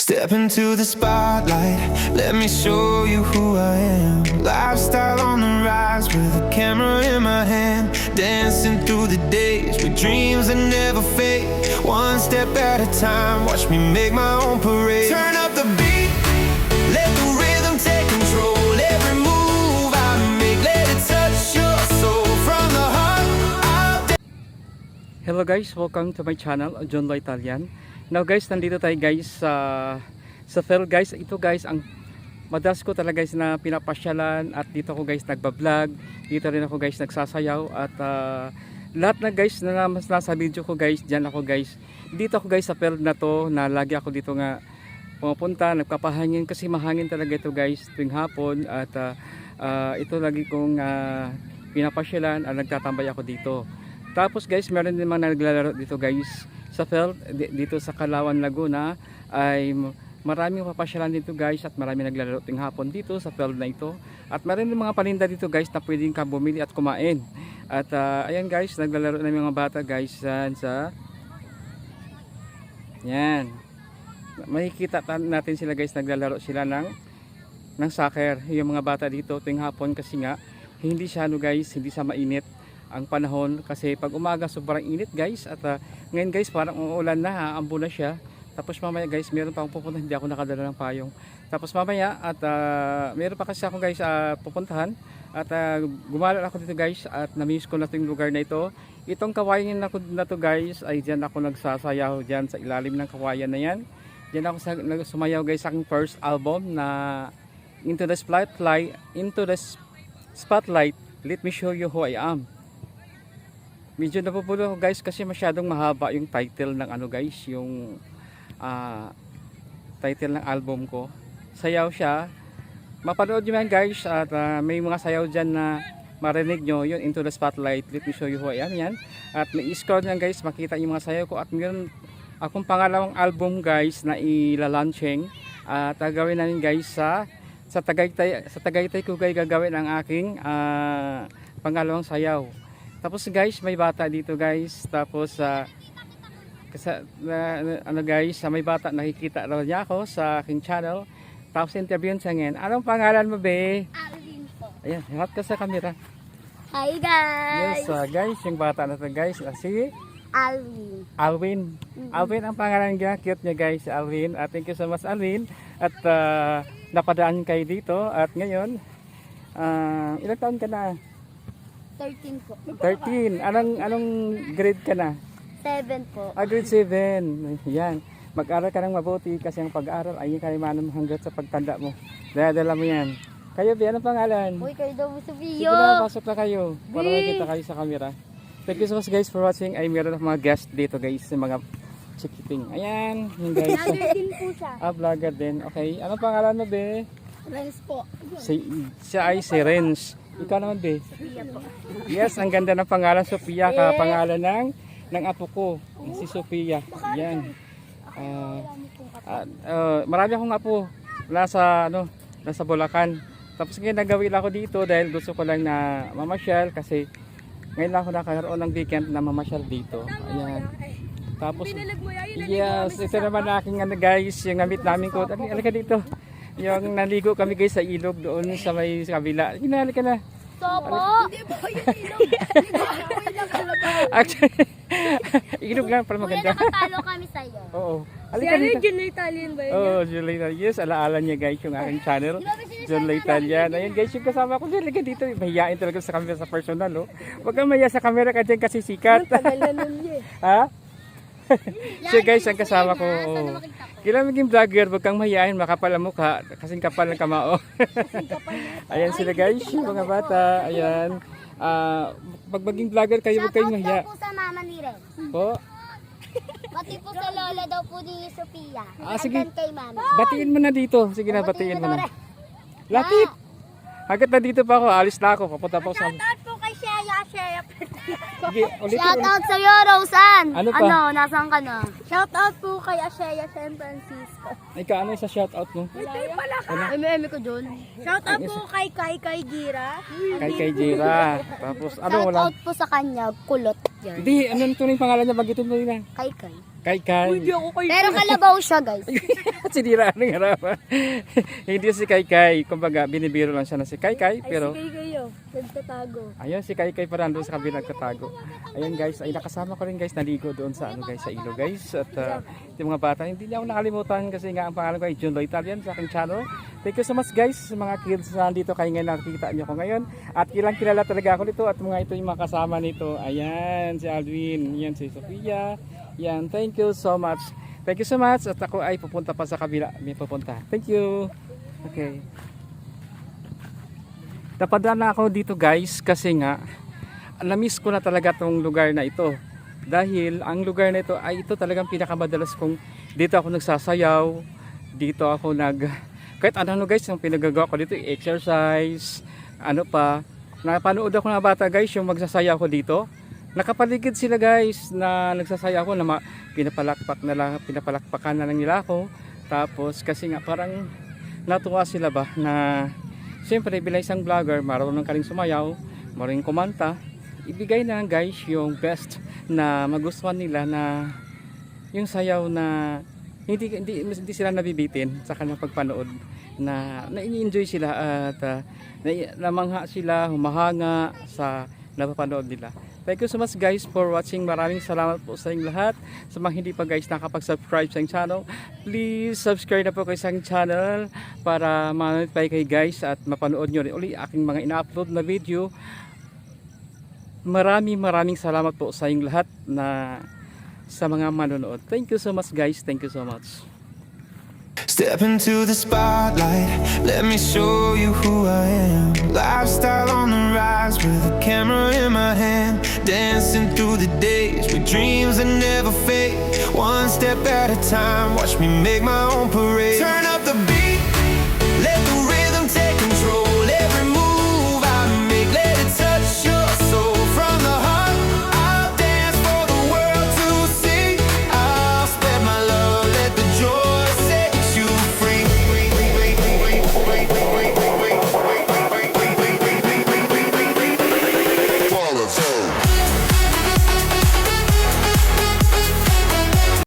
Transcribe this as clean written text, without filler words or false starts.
Step into the spotlight, let me show you who I am. Lifestyle on the rise with a camera in my hand. Dancing through the days with dreams that never fade. One step at a time, watch me make my own parade. Turn up the beat, let the rhythm take control. Every move I make, let it touch your soul. From the heart, I'll Hello guys, welcome to my channel, John Lo Italian. Now guys, nandito tayo guys sa Phil guys. Ito guys ang madalas ko talaga guys na pinapasyalan, at dito ako guys nagba-vlog. Dito rin ako guys nagsasayaw, at lahat na guys na nasa video ko guys, diyan ako guys. Dito ako guys sa Phil na to, na lagi ako dito nga pumupunta, nagpapahangin kasi mahangin talaga ito guys tuwing hapon. At ito lagi kong pinapasyalan, nagtatambay ako dito. Tapos guys, meron din mga naglalaro dito guys sa field, dito sa Calauan, Laguna. Ay maraming papasyalan dito guys, at maraming naglalaro ting hapon dito sa field na ito. At meron din mga paninda dito guys na pwedeng ka bumili at kumain. At ayan guys, naglalaro na mga bata guys yan. Makikita natin sila guys, naglalaro sila ng soccer. Yung mga bata dito ting hapon, kasi nga hindi siya guys, hindi sa mainit ang panahon, kasi pag umaga sobrang init guys. At ngayon guys parang uulan na, haambo na siya. Tapos mamaya guys meron pa akong pupuntahan, hindi ako nakadala ng payong. Tapos mamaya at meron pa kasi ako guys pupuntahan, at gumalala ako dito guys, at na-miss ko na itong lugar na ito. Itong kawayan na to guys, ay dyan ako nagsasayaw dyan sa ilalim ng kawayan na yan. Dyan ako sumayaw guys sa aking first album na Into the Spotlight, Let Me Show You Who I Am. Medyo napupulo ako guys kasi masyadong mahaba yung title ng guys, yung title ng album ko. Sayaw siya, mapanood nyo yan guys, at may mga sayaw dyan na marinig nyo, yun Into the Spotlight, Let Me Show You Who I Am yan. At may scroll nyan guys, makita yung mga sayaw ko. At meron akong pangalawang album guys na ilalaunching, at gagawin namin guys sa Tagaytay ko guys gagawin ang aking pangalawang sayaw. Tapos guys, may bata dito guys. Tapos guys, may bata, nakikita raw niya ako sa aking channel. Tapos interviewin siya ngayon. Anong pangalan mo be? Alvin po. Ayan, harap ka sa camera. Hi guys! Yes guys, yung bata na to guys, si Alvin. Alvin. Alvin ang pangalan niya, cute niya guys, Alvin. Thank you so much Alvin. At napadaan kayo dito. At ngayon, ilang taon ka na? 13 po. 13. Anong grade ka na? 7 po. Grade 7. Yan. Mag-aral ka ng mabuti, kasi ang pag-aaral ay kalimanang hanggat sa pagtanda mo. Dala mo yan. Kayo, Bi, anong pangalan? Uy, kayo daw sa Sige video. na, pasok na kayo. Para makita kayo sa camera. Thank you so much guys for watching. Ay meron ng mga guest dito guys, yung mga chikiting. Ayan, yung guys. Vlogger din po siya. Vlogger din. Okay. Anong pangalan mo, Be? Friends po. Siya ay si Renz. Ikaw naman, Be? Sophia po. Yes, ang ganda ng pangalan, Sophia, pangalan ng apo ko, si Sophia. Yan. Marami akong apo nasa Bulacan. Tapos ngayon nagawin ako dito dahil gusto ko lang na mamasyal, kasi ngayon lang ako nakaroon ng weekend na mamasyal dito. Ayan. Tapos yes, ito naman aking guys, yung gamit namin ko. Halika dito. Yung naligo kami guys sa ilog doon sa may kabila. Halika na. Sopo! Hindi po yung ilog. Actually, ilog lang para Kuya, maganda. nakatalo kami sa'yo. Oo. Si Halika dito. John Lo Italian ba yun? Oh, John Lo Italian. Yes, alaala niya guys yung aking channel. John Lo Italian. Ayan guys, yung kasama ko. Halika dito. Mahihain talaga sa camera, sa personal. Oh. Huwag kang mahiya sa camera ka dyan kasi sikat. Tagal na nun niya. Ha? So guys, ang kasama ko. Oh. Kailan maging vlogger, huwag kang mahihain, makapal ang mukha, kasing kapal ng kamao. Ayan sila guys, yung mga bata. Ayan. Pag maging vlogger kayo, huwag kayong mahiya. Shoutout daw po sa mama ni Ren. Po? Pati po sa lola daw po ni Sophia. Sige. Andyan kay mama. Batiin mo na dito. Sige na, batiin mo na. Lapit! Hanggat na dito pa ako, alis na ako. Papunta pa ako sa... Shoutout po kay Shea. Sige, ulitin. Shoutout sa'yo, Rosan. Ano pa? Nasaan ka na? Shoutout po kay Ashea San Francisco. Ikaw, ano sa shoutout mo? Eme ko dun. Shoutout po kay Gira. Kay Jira. Tapos, ano wala? Shoutout po sa kanya, kulot yan. Hindi, ano yung tunay pangalan niya? Bagitin mo yun na. Kay. Kai. Hindi ako kay Pero kalabaw siya, guys. Sinira ng harapan. Hindi si Kai. Kumbaga, binibiro lang siya na si Kai. Ay, Pero, si kayo. Nagtatago. ayun, si Kai pa rin doon sa kabila nagtatago. Ayun guys, ay nakasama ko rin guys, naligo doon sa ano guys, sa ilo guys. At yung mga bata, hindi niya ako nakalimutan kasi nga ang pangalan ko ay John Lloyd Italian sa aking channel. Thank you so much guys sa mga kids na dito kayo ngayon nakikita niyo ko ngayon. At kilala talaga ako nito at mga ito yung mga kasama nito. Ayan, si Alvin, yan si Sofia. Yan, thank you so much. Thank you so much at ako ay pupunta pa sa kabila. May pupunta. Thank you. Okay. Napadala ako dito guys kasi nga na-miss ko na talaga tong lugar na ito. Dahil ang lugar na ito ay ito talagang pinakamadalas kong dito ako nagsasayaw. Dito ako kahit ano guys, yung pinagagawa ko dito, exercise, ano pa. Napanood ako ng bata guys, yung magsasayaw ko dito. Nakapaligid sila guys na nagsasayaw ko na pinapalakpakan na lang nila ako. Tapos kasi nga parang natuwa sila ba na siyempre bilang isang vlogger, marunong ka rin sumayaw, marunong kumanta, ibigay na guys yung best na magustuhan nila na yung sayaw na hindi sila nabibitin sa kanilang pagpanood, na i-enjoy sila at namangha sila, humahanga sa napapanood nila. Thank you so much guys for watching. Maraming salamat po sa inyong lahat. Sa mga hindi pa guys nakapag-subscribe sa channel, please subscribe na po kayo sa channel para ma-notify kayo guys at mapanood nyo rin uli aking mga ina-upload na video. Maraming salamat po sa inyong lahat na sa mga manonood. Thank you so much guys. Thank you so much. Step into the spotlight, let me show you who I am. Lifestyle on the rise with a camera in my hand. Dancing through the days with dreams that never fade. One step at a time, watch me make my own parade.